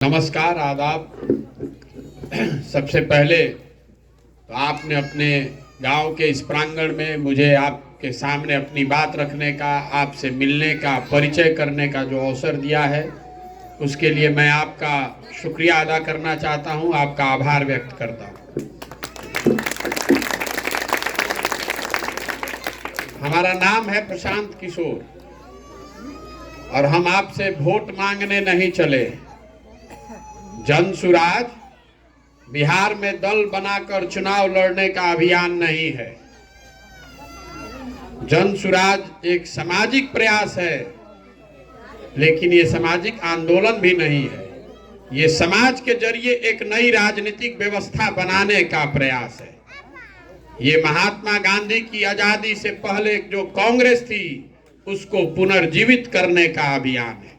नमस्कार, आदाब। सबसे पहले तो आपने अपने गांव के इस प्रांगण में मुझे आपके सामने अपनी बात रखने का, आपसे मिलने का, परिचय करने का जो अवसर दिया है, उसके लिए मैं आपका शुक्रिया अदा करना चाहता हूं, आपका आभार व्यक्त करता हूं। हमारा नाम है प्रशांत किशोर और हम आपसे वोट मांगने नहीं चले। जनसुराज बिहार में दल बनाकर चुनाव लड़ने का अभियान नहीं है। जनसुराज एक सामाजिक प्रयास है, लेकिन ये सामाजिक आंदोलन भी नहीं है। ये समाज के जरिए एक नई राजनीतिक व्यवस्था बनाने का प्रयास है। ये महात्मा गांधी की आजादी से पहले जो कांग्रेस थी, उसको पुनर्जीवित करने का अभियान है,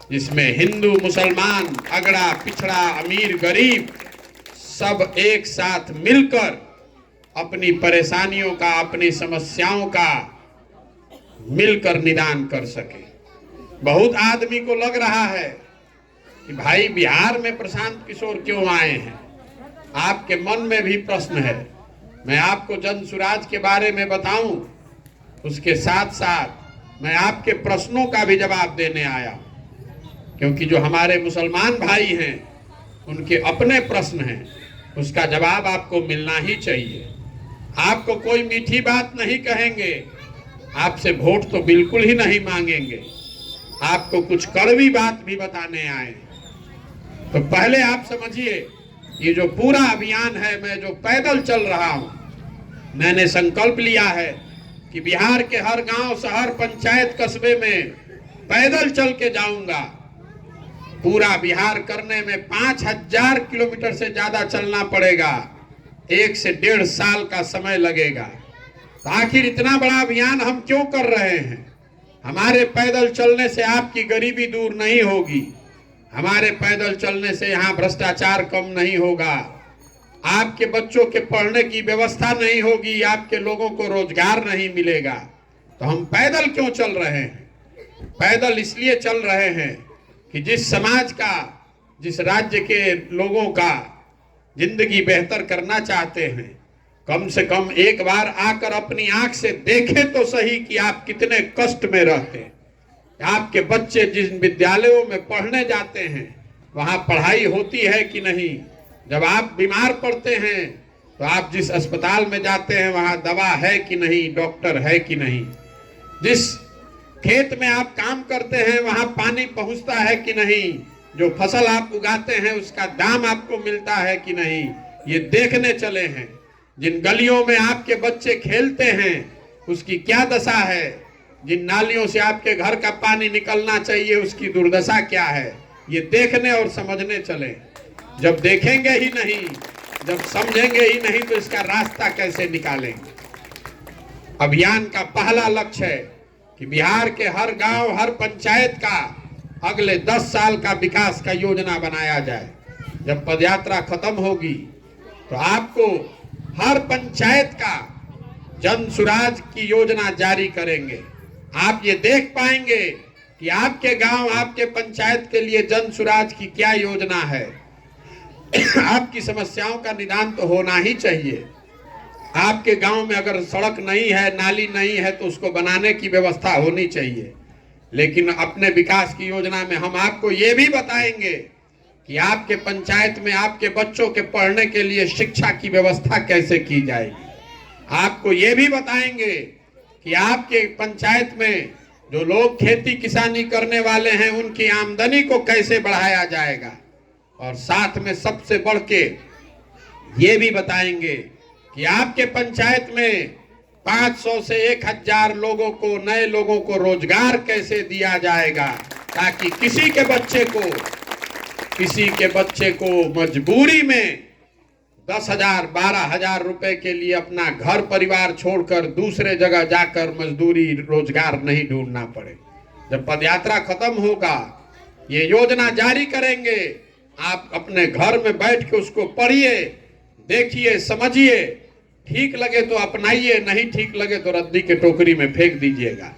जिसमें हिंदू, मुसलमान, अगड़ा, पिछड़ा, अमीर, गरीब सब एक साथ मिलकर अपनी परेशानियों का, अपनी समस्याओं का मिलकर निदान कर सके। बहुत आदमी को लग रहा है कि भाई बिहार में प्रशांत किशोर क्यों आए हैं। आपके मन में भी प्रश्न है। मैं आपको जनसुराज के बारे में बताऊं, उसके साथ साथ मैं आपके प्रश्नों का भी जवाब देने आया हूं, क्योंकि जो हमारे मुसलमान भाई हैं उनके अपने प्रश्न हैं, उसका जवाब आपको मिलना ही चाहिए। आपको कोई मीठी बात नहीं कहेंगे, आपसे वोट तो बिल्कुल ही नहीं मांगेंगे, आपको कुछ कड़वी बात भी बताने आए। तो पहले आप समझिए, ये जो पूरा अभियान है, मैं जो पैदल चल रहा हूं, मैंने संकल्प लिया है कि बिहार के हर गांव, शहर, पंचायत, कस्बे में पैदल चल के जाऊंगा। पूरा बिहार करने में 5000 किलोमीटर से ज्यादा चलना पड़ेगा, 1 से 1.5 साल का समय लगेगा। तो आखिर इतना बड़ा अभियान हम क्यों कर रहे हैं? हमारे पैदल चलने से आपकी गरीबी दूर नहीं होगी, हमारे पैदल चलने से यहाँ भ्रष्टाचार कम नहीं होगा, आपके बच्चों के पढ़ने की व्यवस्था नहीं होगी, आपके लोगों को रोजगार नहीं मिलेगा। तो हम पैदल क्यों चल रहे हैं? पैदल इसलिए चल रहे हैं कि जिस समाज का, जिस राज्य के लोगों का जिंदगी बेहतर करना चाहते हैं, कम से कम एक बार आकर अपनी आंख से देखें तो सही कि आप कितने कष्ट में रहते हैं। आपके बच्चे जिन विद्यालयों में पढ़ने जाते हैं, वहां पढ़ाई होती है कि नहीं? जब आप बीमार पड़ते हैं तो आप जिस अस्पताल में जाते हैं, वहां दवा है कि नहीं, डॉक्टर है कि नहीं? जिस खेत में आप काम करते हैं, वहां पानी पहुंचता है कि नहीं? जो फसल आप उगाते हैं, उसका दाम आपको मिलता है कि नहीं? ये देखने चले हैं। जिन गलियों में आपके बच्चे खेलते हैं, उसकी क्या दशा है? जिन नालियों से आपके घर का पानी निकलना चाहिए, उसकी दुर्दशा क्या है? ये देखने और समझने चले। जब देखेंगे ही नहीं, जब समझेंगे ही नहीं, तो इसका रास्ता कैसे निकालेंगे? अभियान का पहला लक्ष्य है कि बिहार के हर गांव, हर पंचायत का अगले 10 साल का विकास का योजना बनाया जाए। जब पदयात्रा खत्म होगी तो आपको हर पंचायत का जनसुराज की योजना जारी करेंगे। आप ये देख पाएंगे कि आपके गांव, आपके पंचायत के लिए जनसुराज की क्या योजना है। आपकी समस्याओं का निदान तो होना ही चाहिए। आपके गांव में अगर सड़क नहीं है, नाली नहीं है, तो उसको बनाने की व्यवस्था होनी चाहिए। लेकिन अपने विकास की योजना में हम आपको ये भी बताएंगे कि आपके पंचायत में आपके बच्चों के पढ़ने के लिए शिक्षा की व्यवस्था कैसे की जाएगी। आपको ये भी बताएंगे कि आपके पंचायत में जो लोग खेती किसानी करने वाले हैं, उनकी आमदनी को कैसे बढ़ाया जाएगा। और साथ में सबसे बढ़ के ये भी बताएंगे कि आपके पंचायत में 500 से 1000 लोगों को, नए लोगों को रोजगार कैसे दिया जाएगा, ताकि किसी के बच्चे को मजबूरी में 10,000, 12,000 रुपए के लिए अपना घर परिवार छोड़कर दूसरे जगह जाकर मजदूरी, रोजगार नहीं ढूंढना पड़े। जब पदयात्रा खत्म होगा, ये योजना जारी करेंगे। आप अपने घर में बैठ के उसको पढ़िए, देखिए, समझिए। ठीक लगे तो अपनाइए, नहीं ठीक लगे तो रद्दी के टोकरी में फेंक दीजिएगा।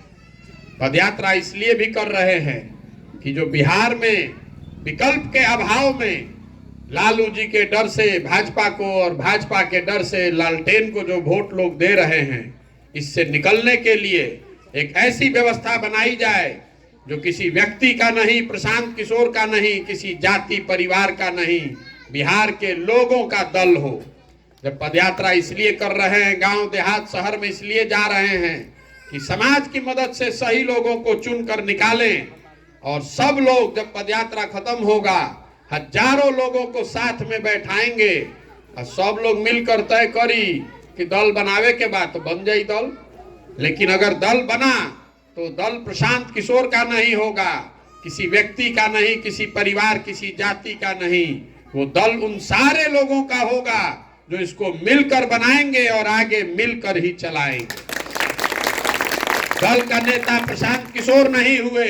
पदयात्रा इसलिए भी कर रहे हैं कि जो बिहार में विकल्प के अभाव में लालू जी के डर से भाजपा को और भाजपा के डर से लालटेन को जो वोट लोग दे रहे हैं, इससे निकलने के लिए एक ऐसी व्यवस्था बनाई जाए जो किसी व्यक्ति का नहीं, प्रशांत किशोर का नहीं, किसी जाति परिवार का नहीं, बिहार के लोगों का दल हो। जब पदयात्रा इसलिए कर रहे हैं, गांव देहात शहर में इसलिए जा रहे हैं कि समाज की मदद से सही लोगों को चुनकर निकालें, और सब लोग जब पदयात्रा खत्म होगा हजारों लोगों को साथ में बैठाएंगे और सब लोग मिलकर तय करी कि दल बनावे के बाद तो बन जाए दल। लेकिन अगर दल बना तो दल प्रशांत किशोर का नहीं होगा, किसी व्यक्ति का नहीं, किसी परिवार, किसी जाति का नहीं, वो दल उन सारे लोगों का होगा जो इसको मिलकर बनाएंगे और आगे मिलकर ही चलाएंगे। दल का नेता प्रशांत किशोर नहीं हुए,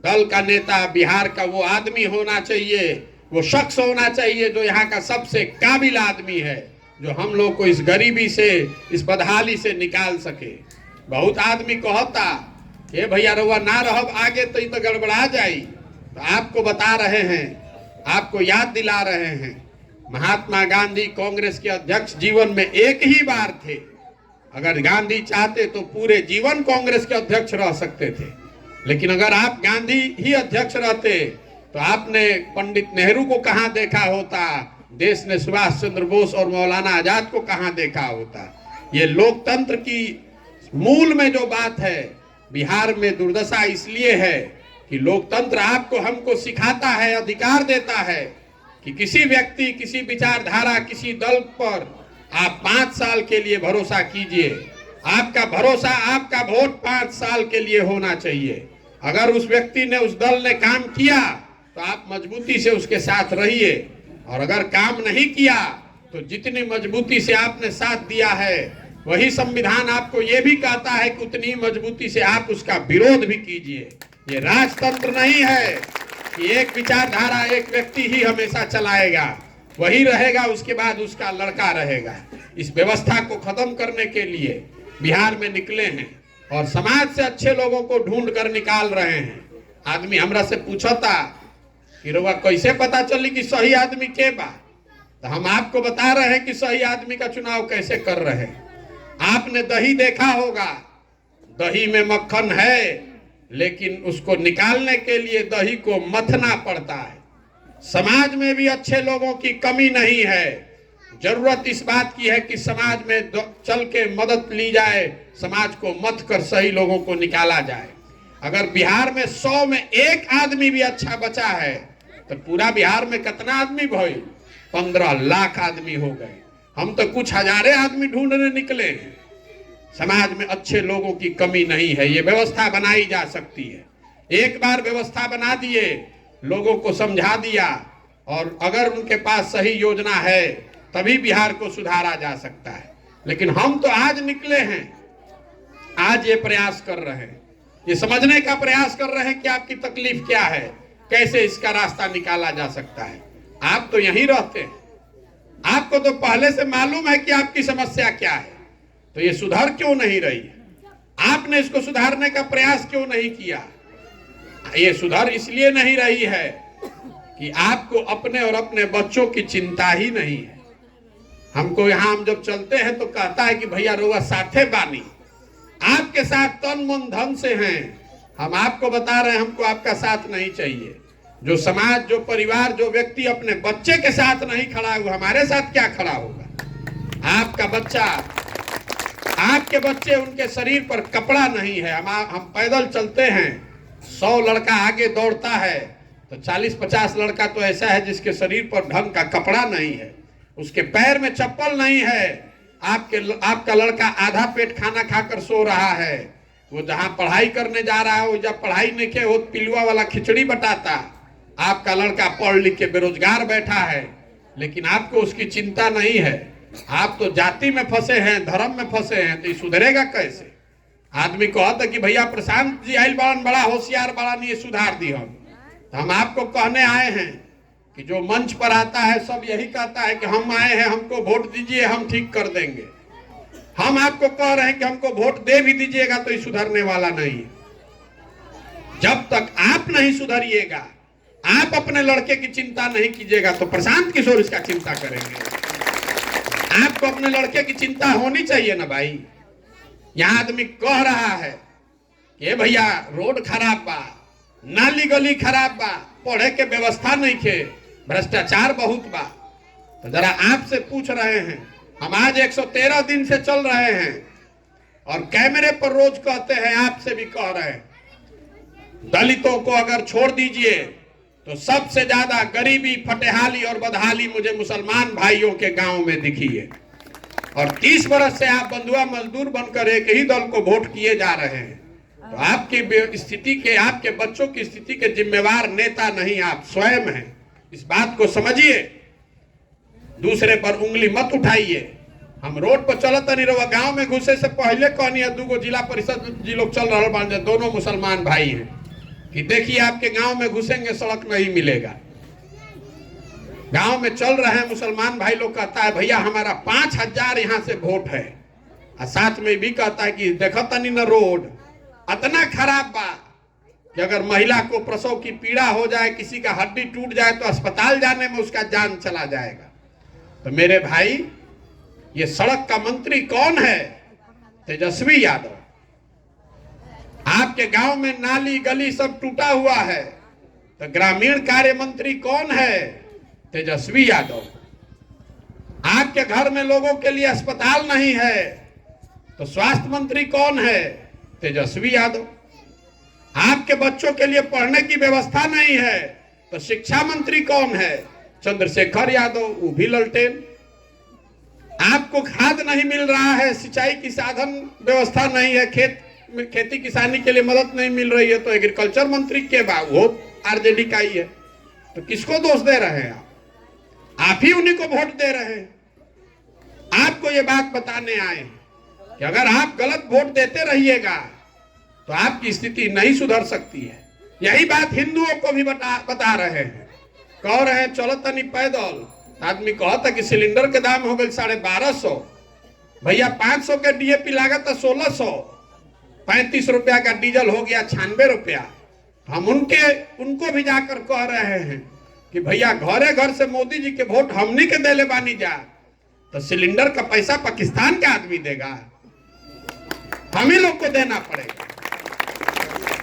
दल का नेता बिहार का वो आदमी होना चाहिए, वो शख्स होना चाहिए जो यहाँ का सबसे काबिल आदमी है, जो हम लोग को इस गरीबी से, इस बदहाली से निकाल सके। बहुत आदमी कहता कि भैया रउआ ना रहब आगे तो गड़बड़ा जाई। तो आपको बता रहे हैं, आपको याद दिला रहे हैं, महात्मा गांधी कांग्रेस के अध्यक्ष जीवन में एक ही बार थे। अगर गांधी चाहते तो पूरे जीवन कांग्रेस के अध्यक्ष रह सकते थे, लेकिन अगर आप गांधी ही अध्यक्ष रहते तो आपने पंडित नेहरू को कहां देखा होता, देश ने सुभाष चंद्र बोस और मौलाना आजाद को कहां देखा होता। ये लोकतंत्र की मूल में जो बात है, बिहार में दुर्दशा इसलिए है कि लोकतंत्र आपको हमको सिखाता है, अधिकार देता है कि किसी व्यक्ति, किसी विचारधारा, किसी दल पर आप 5 साल के लिए भरोसा कीजिए। आपका भरोसा, आपका वोट 5 साल के लिए होना चाहिए। अगर उस व्यक्ति ने, उस दल ने काम किया तो आप मजबूती से उसके साथ रहिए, और अगर काम नहीं किया तो जितनी मजबूती से आपने साथ दिया है वही संविधान आपको ये भी कहता है कि उतनी मजबूती से आप उसका विरोध भी कीजिए। ये राजतंत्र नहीं है कि एक विचारधारा, एक व्यक्ति ही हमेशा चलाएगा, वही रहेगा, उसके बाद उसका लड़का रहेगा। इस व्यवस्था को खत्म करने के लिए बिहार में निकले हैं और समाज से अच्छे लोगों को ढूंढ कर निकाल रहे हैं। आदमी हमरा से पूछता कि रउआ कैसे पता चली कि सही आदमी के बा, तो हम आपको बता रहे हैं कि सही आदमी का चुनाव कैसे कर रहे हैं। आपने दही देखा होगा, दही में मक्खन है, लेकिन उसको निकालने के लिए दही को मथना पड़ता है। समाज में भी अच्छे लोगों की कमी नहीं है। जरूरत इस बात की है कि समाज में चल के मदद ली जाए, समाज को मथ कर सही लोगों को निकाला जाए। अगर बिहार में 100 में 1 आदमी भी अच्छा बचा है तो पूरा बिहार में कितना आदमी भाई? 15 लाख आदमी हो गए। हम तो कुछ हजारे आदमी ढूंढने निकले हैं। समाज में अच्छे लोगों की कमी नहीं है, ये व्यवस्था बनाई जा सकती है। एक बार व्यवस्था बना दिए, लोगों को समझा दिया, और अगर उनके पास सही योजना है तभी बिहार को सुधारा जा सकता है। लेकिन हम तो आज निकले हैं, आज ये प्रयास कर रहे हैं, ये समझने का प्रयास कर रहे हैं कि आपकी तकलीफ क्या है, कैसे इसका रास्ता निकाला जा सकता है। आप तो यहीं रहते हैं, आपको तो पहले से मालूम है कि आपकी समस्या क्या है, तो ये सुधर क्यों नहीं रही है? आपने इसको सुधारने का प्रयास क्यों नहीं किया? ये सुधर इसलिए नहीं रही है कि आपको अपने और अपने बच्चों की चिंता ही नहीं है। हमको यहाँ हम जब चलते हैं तो कहता है कि भैया रउआ साथे बानी, आपके साथ तन मन धन से हैं। हम आपको बता रहे हैं, हमको आपका साथ नहीं चाहिए। जो समाज, जो परिवार, जो व्यक्ति अपने बच्चे के साथ नहीं खड़ा हुआ, हमारे साथ क्या खड़ा होगा? आपका बच्चा, आपके बच्चे, उनके शरीर पर कपड़ा नहीं है। हम पैदल चलते हैं, 100 लड़का आगे दौड़ता है तो 40-50 लड़का तो ऐसा है जिसके शरीर पर ढंग का कपड़ा नहीं है, उसके पैर में चप्पल नहीं है। आपका लड़का आधा पेट खाना खाकर सो रहा है, वो जहाँ पढ़ाई करने जा रहा है वो जब पढ़ाई नहीं किया वो पिलुआ वाला खिचड़ी बटाता। आपका लड़का पढ़ लिख के बेरोजगार बैठा है, लेकिन आपको उसकी चिंता नहीं है। आप तो जाति में फंसे हैं, धर्म में फंसे हैं, तो ये सुधरेगा कैसे? आदमी कहता कि भैया प्रशांत जी आइल बाड़न, बड़ा होशियार बड़ा, नहीं ये सुधार दी। हम आपको कहने आए हैं कि जो मंच पर आता है सब यही कहता है कि हम आए हैं, हमको वोट दीजिए, हम ठीक कर देंगे। हम आपको कह रहे हैं कि हमको वोट दे भी दीजिएगा तो ये सुधरने वाला नहीं है। जब तक आप नहीं सुधरिएगा, आप अपने लड़के की चिंता नहीं कीजिएगा तो प्रशांत किशोर इसका चिंता करेंगे। आपको अपने लड़के की चिंता होनी चाहिए ना भाई। यहाँ आदमी कह रहा है कि भैया रोड खराब बा, नाली गली खराब बा, पढ़े के व्यवस्था नहीं खे, भ्रष्टाचार बहुत बा। तो जरा आपसे पूछ रहे हैं, हम आज 113 दिन से चल रहे हैं और कैमरे पर रोज कहते हैं, आपसे भी कह रहे हैं, दलितों को अगर छोड़ दीजिए तो सबसे ज्यादा गरीबी, फटेहाली और बदहाली मुझे मुसलमान भाइयों के गांव में दिखी है। और 30 बरस से आप बंधुआ मजदूर बनकर एक ही दल को वोट किए जा रहे हैं। तो आपकी स्थिति के, आपके बच्चों की स्थिति के जिम्मेवार नेता नहीं, आप स्वयं हैं। इस बात को समझिए, दूसरे पर उंगली मत उठाइए। हम रोड पर चलत नहीं रहो, गांव में घुसे से पहले कहनी है, 2 जिला परिषद जी लोग चल रहे हैं, दोनों मुसलमान भाई हैं, कि देखिए आपके गांव में घुसेंगे सड़क नहीं मिलेगा। गांव में चल रहे हैं मुसलमान भाई लोग, कहता है भैया हमारा 5000 यहाँ से वोट है, और साथ में भी कहता है कि देखो तनी न रोड इतना खराब बा कि अगर महिला को प्रसव की पीड़ा हो जाए, किसी का हड्डी टूट जाए तो अस्पताल जाने में उसका जान चला जाएगा। तो मेरे भाई, ये सड़क का मंत्री कौन है? तेजस्वी यादव। आपके गांव में नाली गली सब टूटा हुआ है, तो ग्रामीण कार्य मंत्री कौन है? तेजस्वी यादव। आपके घर में लोगों के लिए अस्पताल नहीं है, तो स्वास्थ्य मंत्री कौन है? तेजस्वी यादव। आपके बच्चों के लिए पढ़ने की व्यवस्था नहीं है, तो शिक्षा मंत्री कौन है? चंद्रशेखर यादव, वो भी ललटेन। आपको खाद नहीं मिल रहा है, सिंचाई की साधन व्यवस्था नहीं है, खेती किसानी के लिए मदद नहीं मिल रही है, तो एग्रीकल्चर मंत्री के बाद वो आरजेडी का ही है। तो किसको दोष दे रहे हैं आप ही उन्हीं को वोट दे रहे हैं। आपको ये बात बताने आए कि अगर आप गलत वोट देते रहिएगा तो आपकी स्थिति नहीं सुधर सकती है। यही बात हिंदुओं को भी बता रहे हैं। कह रहे हैं चलो तनी पैदल, आदमी कहता कि सिलेंडर के दाम हो गए 1250, भैया 500 के डीएपी लागत है 1600, 35 रुपया का डीजल हो गया 96 रुपया। हम उनको भी जाकर कह रहे हैं कि भैया घरे घर से मोदी जी के वोट हमनी के देले बानी जा, तो सिलेंडर का पैसा पाकिस्तान का आदमी देगा, हम ही लोग को देना पड़ेगा।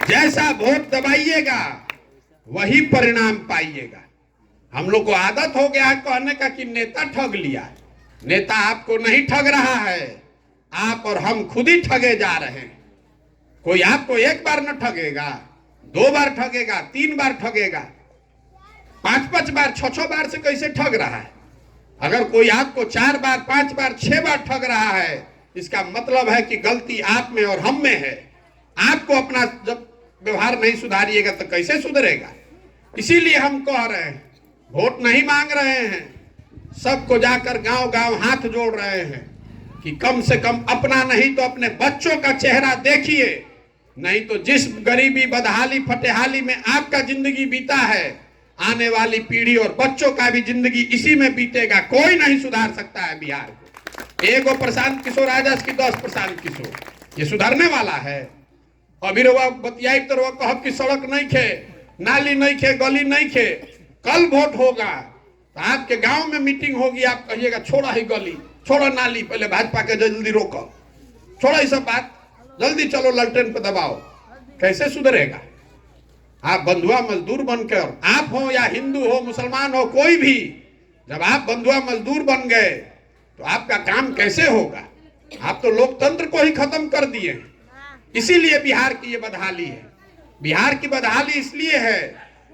जैसा वोट दबाइएगा वही परिणाम पाइएगा। हम लोग को आदत हो गया है कहने का कि नेता ठग लिया। नेता आपको नहीं ठग रहा है, आप और हम खुद ही ठगे जा रहे हैं। कोई आपको एक बार न ठगेगा, 2 बार ठगेगा, 3 बार ठगेगा, 5-5 बार, 6-6 बार से कैसे ठग रहा है? अगर कोई आपको 4 बार, 5 बार, 6 बार ठग रहा है, इसका मतलब है कि गलती आप में और हम में है। आपको अपना जब व्यवहार नहीं सुधारिएगा तो कैसे सुधरेगा? इसीलिए हम कह रहे हैं, वोट नहीं मांग रहे हैं, सबको जाकर गांव गांव हाथ जोड़ रहे हैं कि कम से कम अपना नहीं तो अपने बच्चों का चेहरा देखिए। नहीं तो जिस गरीबी, बदहाली, फटेहाली में आपका जिंदगी बीता है, आने वाली पीढ़ी और बच्चों का भी जिंदगी इसी में बीतेगा। कोई नहीं सुधार सकता है बिहार को। एगो प्रशांत किशोर आजाद की 10 प्रशांत किशोर, ये सुधरने वाला है? अभी रवा बतियाई तो रवा कहब कि सड़क नहीं खे, नाली नहीं खे, गली नहीं खे। कल वोट होगा तो आपके गांव में मीटिंग होगी, आप कहिएगा छोड़ा ही गली, छोड़ो नाली, पहले भाजपा के जल्दी रोको, छोड़ो ये सब बात, जल्दी चलो ललटेन पे दबाओ। कैसे सुधरेगा? आप बंधुआ मजदूर बनकर, आप हो या हिंदू हो, मुसलमान हो, कोई भी, जब आप बंधुआ मजदूर बन गए तो आपका काम कैसे होगा? आप तो लोकतंत्र को ही खत्म कर दिए। इसीलिए बिहार की ये बदहाली है। बिहार की बदहाली इसलिए है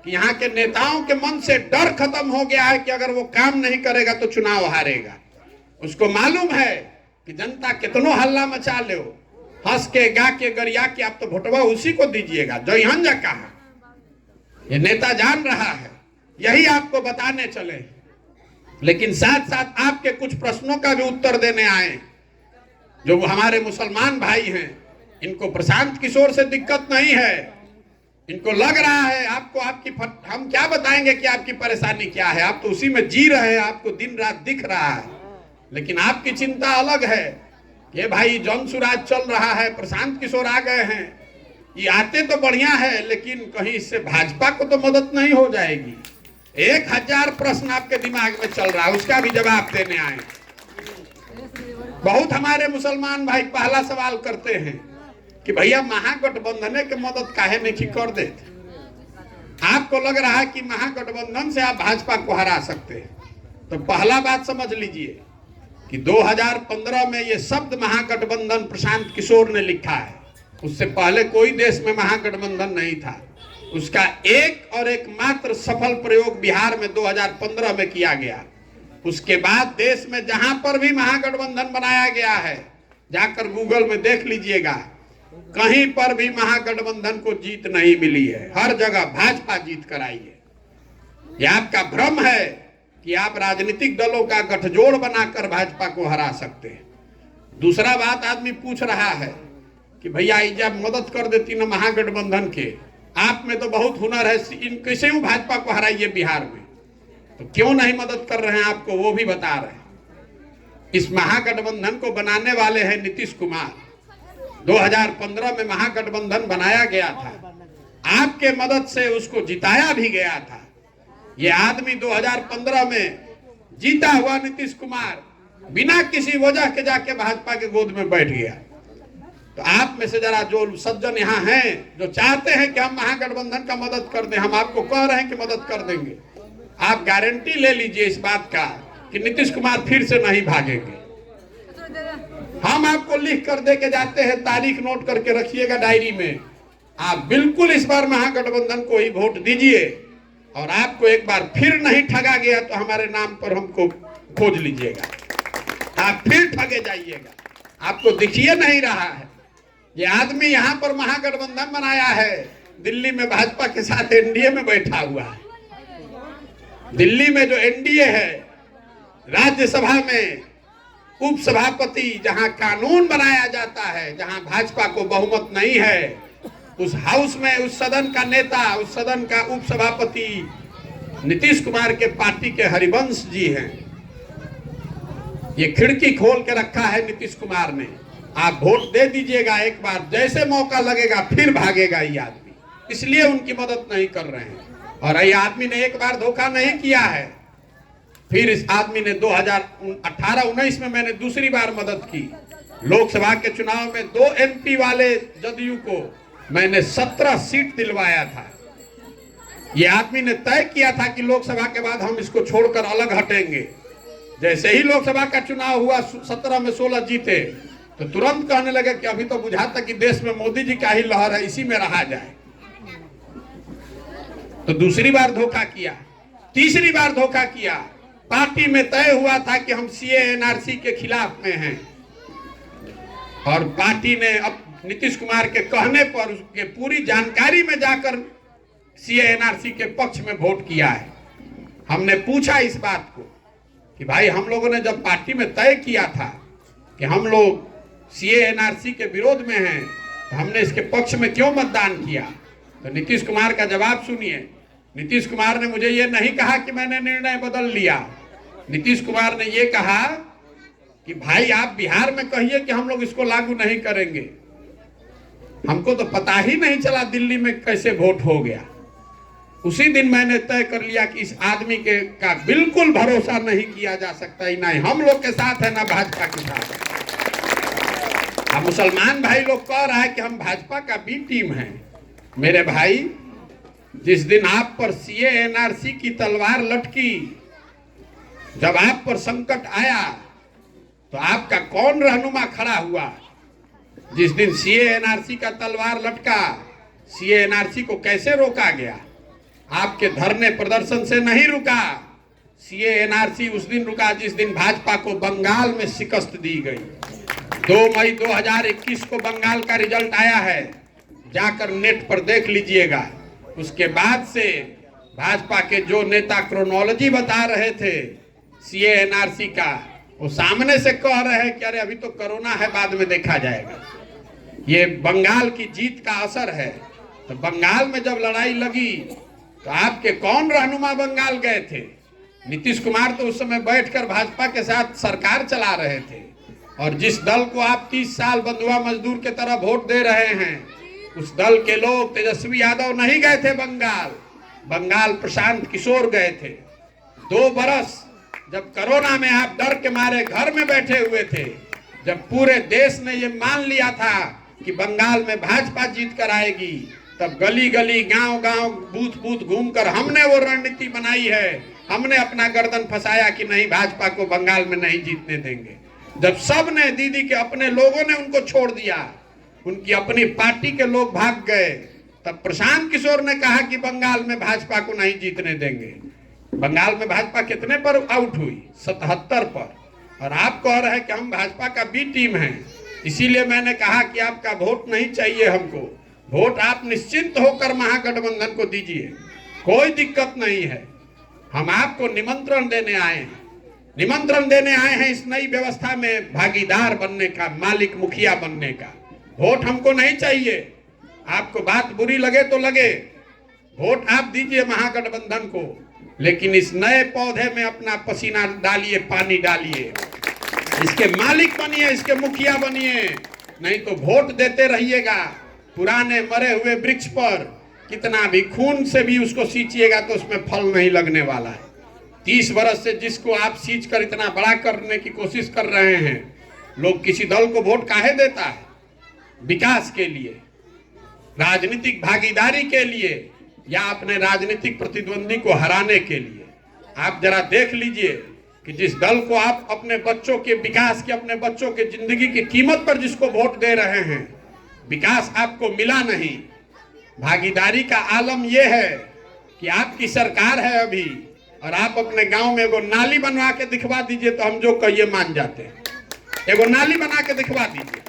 कि यहाँ के नेताओं के मन से डर खत्म हो गया है कि अगर वो काम नहीं करेगा तो चुनाव हारेगा। उसको मालूम है कि जनता कितनों हल्ला मचा ले, हंस के, गा के, गरिया के, आप तो वोटवा उसी को दीजिएगा जो यहाँ जा कहा। ये नेता जान रहा है, यही आपको बताने चले। लेकिन साथ साथ आपके कुछ प्रश्नों का भी उत्तर देने आए। जो हमारे मुसलमान भाई हैं, इनको प्रशांत किशोर से दिक्कत नहीं है। इनको लग रहा है आपको, हम क्या बताएंगे कि आपकी परेशानी क्या है? आप तो उसी में जी रहे हैं, आपको दिन रात दिख रहा है। लेकिन आपकी चिंता अलग है कि भाई जन सुराज चल रहा है, प्रशांत किशोर आ गए हैं, ये आते तो बढ़िया है, लेकिन कहीं इससे भाजपा को तो मदद नहीं हो जाएगी। 1000 प्रश्न आपके दिमाग में चल रहा है, उसका भी जवाब देने आए। बहुत हमारे मुसलमान भाई पहला सवाल करते हैं कि भैया महागठबंधन के मदद काहे नहीं कर देते। आपको लग रहा है कि महागठबंधन से आप भाजपा को हरा सकते हैं, तो पहला बात समझ लीजिए कि 2015 में ये शब्द महागठबंधन प्रशांत किशोर ने लिखा है। उससे पहले कोई देश में महागठबंधन नहीं था। उसका एक और एक मात्र सफल प्रयोग बिहार में 2015 में किया गया। उसके बाद देश में जहां पर भी महागठबंधन बनाया गया है, जाकर गूगल में देख लीजिएगा, कहीं पर भी महागठबंधन को जीत नहीं मिली है। हर जगह भाजपा जीत कर आई है। यह आपका भ्रम है कि आप राजनीतिक दलों का गठजोड़ बनाकर भाजपा को हरा सकते हैं। दूसरा बात आदमी पूछ रहा है कि भैया जब मदद कर देती ना महागठबंधन के, आप में तो बहुत हुनर है, इन कैसे भाजपा को हराइए बिहार में, तो क्यों नहीं मदद कर रहे हैं आपको, वो भी बता रहे हैं। इस महागठबंधन को बनाने वाले हैं नीतीश कुमार। 2015 में महागठबंधन बनाया गया था, आपके मदद से उसको जिताया भी गया था। ये आदमी 2015 में जीता हुआ नीतीश कुमार बिना किसी वजह के जाके भाजपा के गोद में बैठ गया। तो आप में से जरा जो सज्जन यहाँ हैं, जो चाहते हैं कि हम महागठबंधन का मदद कर दें, हम आपको कह रहे हैं कि मदद कर देंगे। आप गारंटी ले लीजिए इस बात का कि नीतीश कुमार फिर से नहीं भागेंगे। हम आपको लिख कर दे के जाते हैं, तारीख नोट करके रखिएगा डायरी में। आप बिल्कुल इस बार महागठबंधन को ही वोट दीजिए, और आपको एक बार फिर नहीं ठगा गया तो हमारे नाम पर हमको खोज लीजिएगा, आप फिर ठगे जाइएगा। आपको दिखिए नहीं रहा है, ये आदमी यहाँ पर महागठबंधन बनाया है, दिल्ली में भाजपा के साथ एनडीए में बैठा हुआ है। दिल्ली में जो एनडीए है, राज्यसभा में उपसभापति, जहां कानून बनाया जाता है, जहां भाजपा को बहुमत नहीं है, उस हाउस में उस सदन का नेता, उस सदन का उपसभापति नीतीश कुमार के पार्टी के हरिवंश जी हैं। ये खिड़की खोल के रखा है नीतीश कुमार ने। आप वोट दे दीजिएगा एक बार, जैसे मौका लगेगा फिर भागेगा ये आदमी, इसलिए उनकी मदद नहीं कर रहे हैं। और ये आदमी ने एक बार धोखा नहीं किया है, फिर इस आदमी ने 2018-19 में मैंने दूसरी बार मदद की। लोकसभा के चुनाव में 2 एमपी वाले जदयू को मैंने 17 सीट दिलवाया था। ये आदमी ने तय किया था कि लोकसभा के बाद हम इसको छोड़कर अलग हटेंगे। जैसे ही लोकसभा का चुनाव हुआ, 17 में 16 जीते, तो तुरंत कहने लगे कि अभी तो बुझाता कि देश में मोदी जी का ही लहर है, इसी में रहा जाए। तो दूसरी बार धोखा किया, तीसरी बार धोखा किया। पार्टी में तय हुआ था कि हम सीए एनआरसी के खिलाफ में हैं, और पार्टी ने अब नीतीश कुमार के कहने पर उसके पूरी जानकारी में जाकर सीए एनआरसी के पक्ष में वोट किया है। हमने पूछा इस बात को कि भाई, हम लोगों ने जब पार्टी में तय किया था कि हम लोग सीए एनआरसी के विरोध में हैं, तो हमने इसके पक्ष में क्यों मतदान किया। तो नीतीश कुमार का जवाब सुनिए। नीतीश कुमार ने मुझे ये नहीं कहा कि मैंने निर्णय बदल लिया। नीतीश कुमार ने ये कहा कि भाई आप बिहार में कहिए कि हम लोग इसको लागू नहीं करेंगे। हमको तो पता ही नहीं चला दिल्ली में कैसे वोट हो गया। उसी दिन मैंने तय कर लिया कि इस आदमी के का बिल्कुल भरोसा नहीं किया जा सकता, ही नहीं हम लोग के साथ है ना भाजपा के साथ। अब मुसलमान भाई लोग कह रहा है कि हम भाजपा का बी टीम है। मेरे भाई, जिस दिन आप पर सीए एनआरसी की तलवार लटकी, जब आप पर संकट आया, तो आपका कौन रहनुमा खड़ा हुआ। जिस दिन सीए एनआरसी का तलवार लटका, सीए एनआरसी को कैसे रोका गया। आपके धरने प्रदर्शन से नहीं रुका। सीए एनआरसी उस दिन रुका जिस दिन भाजपा को बंगाल में शिकस्त दी गई। 2 मई 2021 को बंगाल का रिजल्ट आया है, जाकर नेट पर देख लीजिएगा। उसके बाद से भाजपा के जो नेता क्रोनोलॉजी बता रहे थे सीए एनआरसी का, वो सामने से कह रहे हैं कि अरे अभी तो कोरोना है, बाद में देखा जाएगा। ये बंगाल की जीत का असर है। तो बंगाल में जब लड़ाई लगी तो आपके कौन रहनुमा बंगाल गए थे। नीतीश कुमार तो उस समय बैठकर भाजपा के साथ सरकार चला रहे थे, और जिस दल को आप 30 साल बंधुआ मजदूर के तरह वोट दे रहे हैं, उस दल के लोग तेजस्वी यादव नहीं गए थे बंगाल, बंगाल प्रशांत किशोर गए थे। 2 बरस जब कोरोना में आप डर के मारे घर में बैठे हुए थे, जब पूरे देश ने ये मान लिया था कि बंगाल में भाजपा जीत कर आएगी, तब गली गली गांव गांव बूथ बूथ घूमकर हमने वो रणनीति बनाई है, हमने अपना गर्दन फंसाया कि नहीं, भाजपा को बंगाल में नहीं जीतने देंगे। जब सब ने, दीदी के अपने लोगों ने उनको छोड़ दिया, उनकी अपनी पार्टी के लोग भाग गए, तब प्रशांत किशोर ने कहा कि बंगाल में भाजपा को नहीं जीतने देंगे। बंगाल में भाजपा कितने पर आउट हुई? 77 पर। और आप कह रहे हैं कि हम भाजपा का बी टीम हैं। इसीलिए मैंने कहा कि आपका वोट नहीं चाहिए हमको, वोट आप निश्चिंत होकर महागठबंधन को दीजिए, कोई दिक्कत नहीं है। हम आपको निमंत्रण देने आए हैं, निमंत्रण देने आए हैं इस नई व्यवस्था में भागीदार बनने का, मालिक मुखिया बनने का। वोट हमको नहीं चाहिए, आपको बात बुरी लगे तो लगे, वोट आप दीजिए महागठबंधन को, लेकिन इस नए पौधे में अपना पसीना डालिए, पानी डालिए, इसके मालिक बनिए, इसके मुखिया बनिए। नहीं तो वोट देते रहिएगा पुराने मरे हुए वृक्ष पर, कितना भी खून से भी उसको सींचिएगा तो उसमें फल नहीं लगने वाला है। 30 वर्ष से जिसको आप सींच कर इतना बड़ा करने की कोशिश कर रहे हैं, लोग किसी दल को वोट काहे देता है? विकास के लिए, राजनीतिक भागीदारी के लिए, या अपने राजनीतिक प्रतिद्वंदी को हराने के लिए। आप जरा देख लीजिए कि जिस दल को आप अपने बच्चों के विकास के, अपने बच्चों के जिंदगी की कीमत पर जिसको वोट दे रहे हैं, विकास आपको मिला नहीं। भागीदारी का आलम यह है कि आपकी सरकार है अभी, और आप अपने गांव में एगो नाली बनवा के दिखवा दीजिए तो हम जो कहिए मान जाते हैं। एगो नाली बना के दिखवा दीजिए।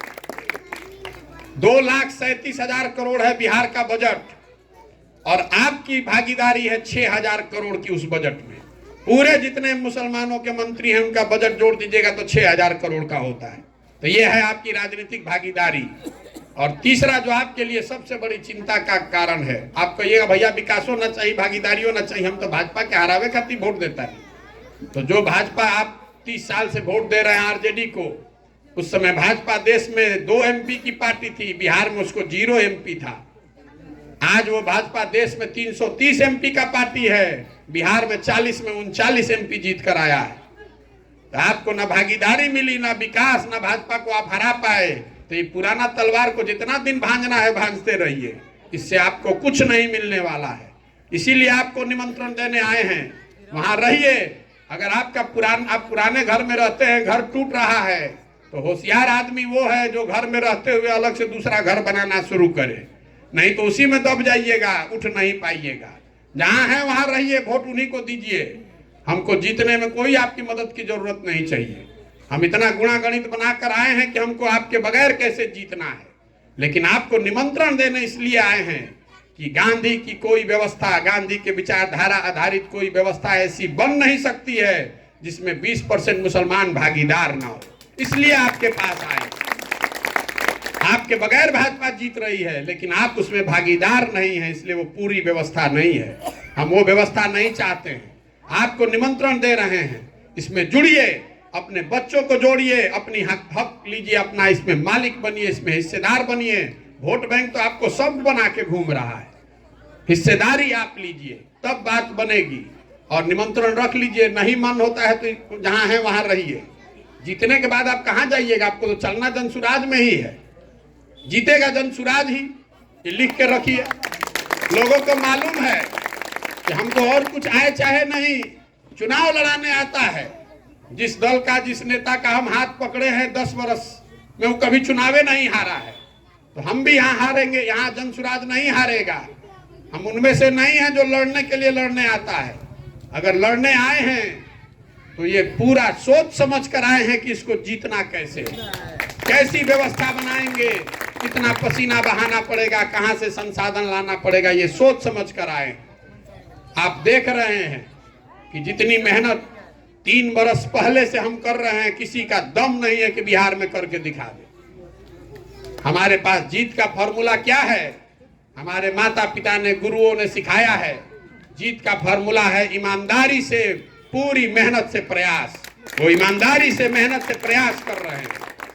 2,37,000 करोड़ है बिहार का बजट, और आपकी भागीदारी है 6,000 करोड़ की उस बजट में। पूरे जितने मुसलमानों के मंत्री हैं उनका बजट जोड़ दीजिएगा तो 6,000 करोड़ का होता है। तो ये है आपकी राजनीतिक भागीदारी। और तीसरा जो आपके लिए सबसे बड़ी चिंता का कारण है, आप कहिएगा भैया विकास होना चाहिए, भागीदारी होना चाहिए, हम तो भाजपा के हरावे खातिर वोट देता है। तो जो भाजपा आप 30 साल से वोट दे रहे हैं आरजेडी को, उस समय भाजपा देश में 2 MP की पार्टी थी, बिहार में उसको 0 MP था। आज वो भाजपा देश में 330 MP का पार्टी है, बिहार में 40 में 39 MP जीत कर आया है। तो आपको ना भागीदारी मिली, ना विकास, ना भाजपा को आप हरा पाए। तो ये पुराना तलवार को जितना दिन भांजना है भांजते रहिए, इससे आपको कुछ नहीं मिलने वाला है। इसीलिए आपको निमंत्रण देने आए हैं, वहां रहिए। अगर आप पुराने घर में रहते हैं, घर टूट रहा है, तो होशियार आदमी वो है जो घर में रहते हुए अलग से दूसरा घर बनाना शुरू करे, नहीं तो उसी में दब जाइएगा, उठ नहीं पाइएगा। जहां है वहां रहिए, वोट उन्हीं को दीजिए। हमको जीतने में कोई आपकी मदद की जरूरत नहीं चाहिए। हम इतना गुणा गणित बनाकर आए हैं कि हमको आपके बगैर कैसे जीतना है, लेकिन आपको निमंत्रण देने इसलिए आए हैं कि गांधी की कोई व्यवस्था, गांधी के विचारधारा आधारित कोई व्यवस्था ऐसी बन नहीं सकती है जिसमें 20% मुसलमान भागीदार ना हो। इसलिए आपके पास आए। आपके बगैर भाजपा जीत रही है, लेकिन आप उसमें भागीदार नहीं है, इसलिए वो पूरी व्यवस्था नहीं है। हम वो व्यवस्था नहीं चाहते हैं। आपको निमंत्रण दे रहे हैं, इसमें जुड़िए, अपने बच्चों को जोड़िए, अपनी हक लीजिए, अपना इसमें मालिक बनिए, इसमें हिस्सेदार बनिए। वोट बैंक तो आपको सब बना के घूम रहा है, हिस्सेदारी आप लीजिए, तब बात बनेगी। और निमंत्रण रख लीजिए, नहीं मन होता है तो जहां है वहां रहिए। जीतने के बाद आप कहां जाइएगा? आपको तो चलना जनसुराज में ही है, जीतेगा जनसुराज ही, ये लिख के रखिए। लोगों को मालूम है कि हमको और कुछ आए चाहे नहीं, चुनाव लड़ाने आता है। जिस दल का, जिस नेता का हम हाथ पकड़े हैं 10 वर्ष में, वो कभी चुनावे नहीं हारा है, तो हम भी यहाँ हारेंगे। यहाँ जनसुराज नहीं हारेगा। हम उनमें से नहीं हैं जो लड़ने के लिए लड़ने आता है। अगर लड़ने आए हैं तो ये पूरा सोच समझ कर आए हैं कि इसको जीतना कैसे, कैसी व्यवस्था बनाएंगे, कितना पसीना बहाना पड़ेगा, कहां से संसाधन लाना पड़ेगा, ये सोच समझ कर आए। आप देख रहे हैं कि जितनी मेहनत 3 बरस पहले से हम कर रहे हैं, किसी का दम नहीं है कि बिहार में करके दिखा दे। हमारे पास जीत का फॉर्मूला क्या है? हमारे माता पिता ने, गुरुओं ने सिखाया है। जीत का फॉर्मूला है ईमानदारी से, पूरी मेहनत से प्रयास। वो ईमानदारी से, मेहनत से प्रयास कर रहे हैं।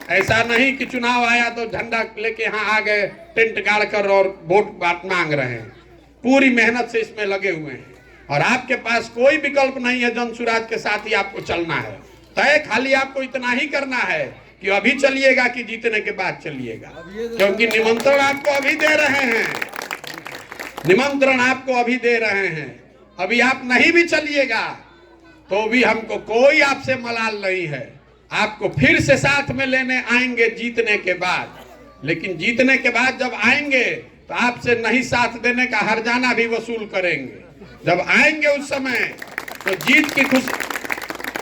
ऐसा नहीं कि चुनाव आया तो झंडा लेके यहाँ आ गए टेंट गाड़ कर और वोट बात मांग रहे हैं। पूरी मेहनत से इसमें लगे हुए हैं और आपके पास कोई विकल्प नहीं है। जन सुराज के साथ ही आपको चलना है। तय खाली आपको इतना ही करना है कि अभी चलिएगा कि जीतने के बाद चलिएगा, क्योंकि निमंत्रण आपको अभी दे रहे हैं। निमंत्रण आपको अभी दे रहे हैं। अभी आप नहीं भी चलिएगा तो भी हमको कोई आपसे मलाल नहीं है। आपको फिर से साथ में लेने आएंगे जीतने के बाद। लेकिन जीतने के बाद जब आएंगे तो आपसे नहीं साथ देने का हर्जाना भी वसूल करेंगे। जब आएंगे उस समय तो जीत की खुशी,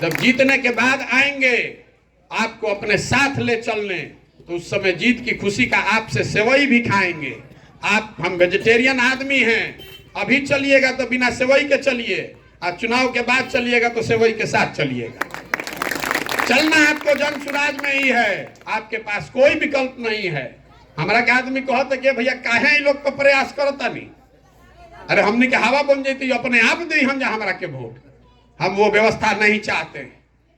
जब जीतने के बाद आएंगे आपको अपने साथ ले चलने, तो उस समय जीत की खुशी का आपसे सेवई भी खाएंगे। हम वेजिटेरियन आदमी हैं। अभी चलिएगा तो बिना सेवई के चलिए, और चुनाव के बाद चलिएगा तो सेवई के साथ चलिएगा। चलना आपको जन सुराज में ही है। आपके पास कोई विकल्प नहीं है। हमारा के आदमी कहते कि भैया काहे लोग को प्रयास करता नहीं। अरे हमने के हवा बन जाती अपने आप दे हम जा हमारा के वोट। हम वो व्यवस्था नहीं चाहते।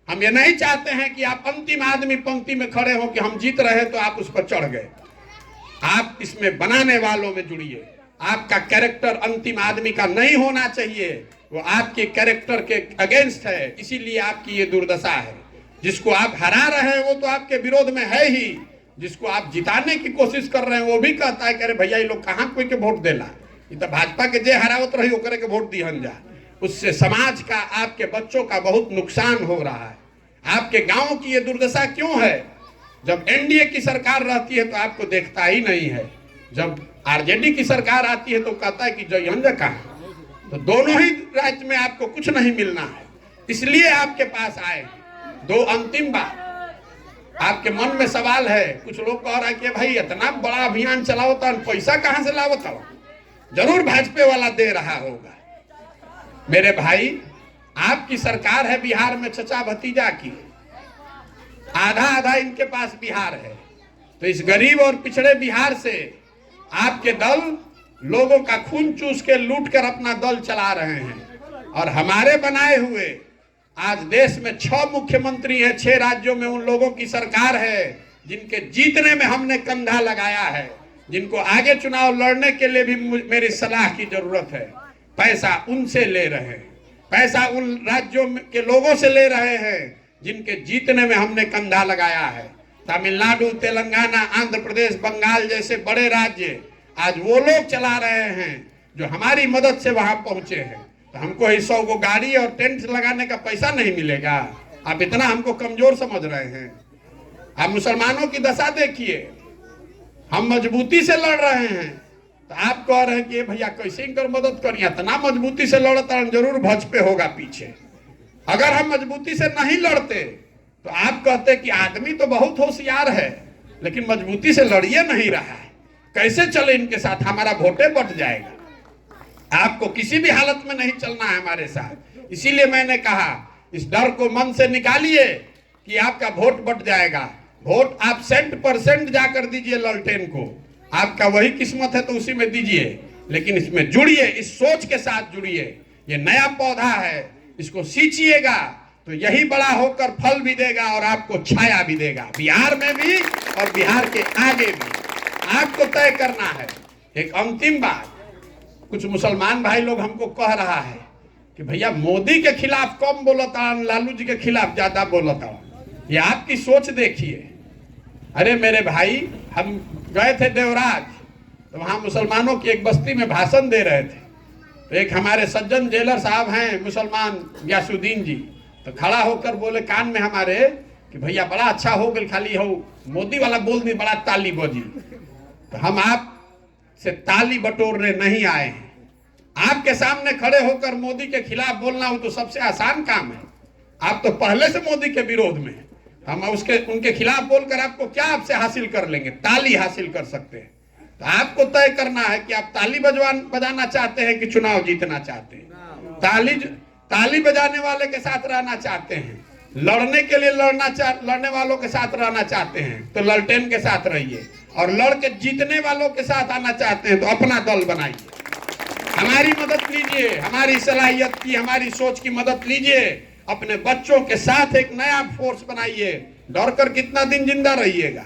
हम ये नहीं चाहते हैं कि आप अंतिम आदमी पंक्ति में खड़े हो कि हम जीत रहे तो आप उस पर चढ़ गए। आप इसमें बनाने वालों में जुड़िए। आपका कैरेक्टर अंतिम आदमी का नहीं होना चाहिए, वो आपके कैरेक्टर के अगेंस्ट है। इसीलिए आपकी ये दुर्दशा है। जिसको आप हरा रहे हैं वो तो आपके विरोध में है ही। जिसको आप जिताने की कोशिश कर रहे हैं वो भी कहता है कि अरे भैया ये लोग कहाँ कोई के वोट देला, ये तो भाजपा के जे हरावत रही ओकरे के वोट दिहन जा। उससे समाज का, आपके बच्चों का बहुत नुकसान हो रहा है। आपके गांव की ये दुर्दशा क्यों है? जब एनडीए की सरकार रहती है तो आपको देखता ही नहीं है। जब आरजेडी की सरकार आती है तो कहता है कि जयहंजा कहाँ। तो दोनों ही राज्य में आपको कुछ नहीं मिलना है, इसलिए आपके पास आए। दो अंतिम बात आपके मन में सवाल है। कुछ लोग कह रहा है कि भाई इतना बड़ा अभियान चलाओ तो पैसा कहां से लावत हो? जरूर भाजपा वाला दे रहा होगा। मेरे भाई, आपकी सरकार है बिहार में चचा भतीजा की, आधा आधा इनके पास बिहार है। तो इस गरीब और पिछड़े बिहार से आपके दल लोगों का खून चूस के लूट कर अपना दल चला रहे हैं। और हमारे बनाए हुए आज देश में 6 मुख्यमंत्री हैं, 6 राज्यों में उन लोगों की सरकार है जिनके जीतने में हमने कंधा लगाया है, जिनको आगे चुनाव लड़ने के लिए भी मेरी सलाह की जरूरत है। पैसा उनसे ले रहे हैं, पैसा उन राज्यों के लोगों से ले रहे हैं जिनके जीतने में हमने कंधा लगाया है। तमिलनाडु, तेलंगाना, आंध्र प्रदेश, बंगाल जैसे बड़े राज्य आज वो लोग चला रहे हैं जो हमारी मदद से वहां पहुंचे हैं। तो हमको ही 100 को गाड़ी और टेंट लगाने का पैसा नहीं मिलेगा? आप इतना हमको कमजोर समझ रहे हैं? आप मुसलमानों की दशा देखिए, हम मजबूती से लड़ रहे हैं तो आप कह रहे हैं कि भैया कैसे इनकर मदद करिए। इतना मजबूती से लड़ता जरूर भाजपा होगा पीछे। अगर हम मजबूती से नहीं लड़ते तो आप कहते कि आदमी तो बहुत होशियार है लेकिन मजबूती से लड़िए नहीं रहा है, कैसे चले इनके साथ, हमारा वोटे बट जाएगा। आपको किसी भी हालत में नहीं चलना है हमारे साथ। इसीलिए मैंने कहा इस डर को मन से निकालिए कि आपका वोट बट जाएगा। वोट आप 100% जाकर दीजिए ललटेन को। आपका वही किस्मत है तो उसी में दीजिए, लेकिन इसमें जुड़िए, इस सोच के साथ जुड़िए। ये नया पौधा है, इसको सींचिएगा तो यही बड़ा होकर फल भी देगा और आपको छाया भी देगा, बिहार में भी और बिहार के आगे भी। आपको तय करना है। एक अंतिम बात, कुछ मुसलमान भाई लोग हमको कह रहा है कि भैया मोदी के खिलाफ कम बोलता, लालू जी के खिलाफ ज्यादा बोलता। ये आपकी सोच देखिए। अरे मेरे भाई, हम गए थे देवराज, तो वहां मुसलमानों की एक बस्ती में भाषण दे रहे थे। तो एक हमारे सज्जन जेलर साहब हैं मुसलमान, यासुद्दीन जी, तो खड़ा होकर बोले कान में हमारे कि भैया बड़ा अच्छा हो गया, खाली हो मोदी वाला बोल दी, बड़ा ताली बजी। तो हम आप से ताली बटोरने नहीं आए हैं। आपके सामने खड़े होकर मोदी के खिलाफ बोलना हो तो सबसे आसान काम है। आप तो पहले से मोदी के विरोध में हैं। हम उनके खिलाफ बोलकर आपको क्या आपसे हासिल कर लेंगे? ताली हासिल कर सकते हैं। तो आपको तय करना है कि आप ताली बजाना चाहते हैं कि चुनाव जीतना चाहते हैं। ताली बजाने वाले के साथ रहना चाहते हैं, लड़ने के लिए लड़ने वालों के साथ रहना चाहते हैं तो ललटेन के साथ रहिए, और लड़ के जीतने वालों के साथ आना चाहते हैं तो अपना दल बनाइए। हमारी मदद लीजिए, हमारी सलाहियत की, हमारी सोच की मदद लीजिए अपने बच्चों के साथ एक नया फोर्स बनाइए। डर कर कितना दिन जिंदा रहिएगा।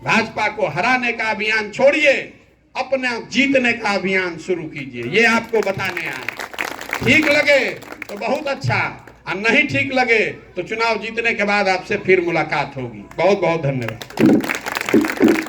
भाजपा को हराने का अभियान छोड़िए, अपना जीतने का अभियान शुरू कीजिए। ये आपको बताने आए। ठीक लगे तो बहुत अच्छा, और नहीं ठीक लगे तो चुनाव जीतने के बाद आपसे फिर मुलाकात होगी। बहुत बहुत धन्यवाद।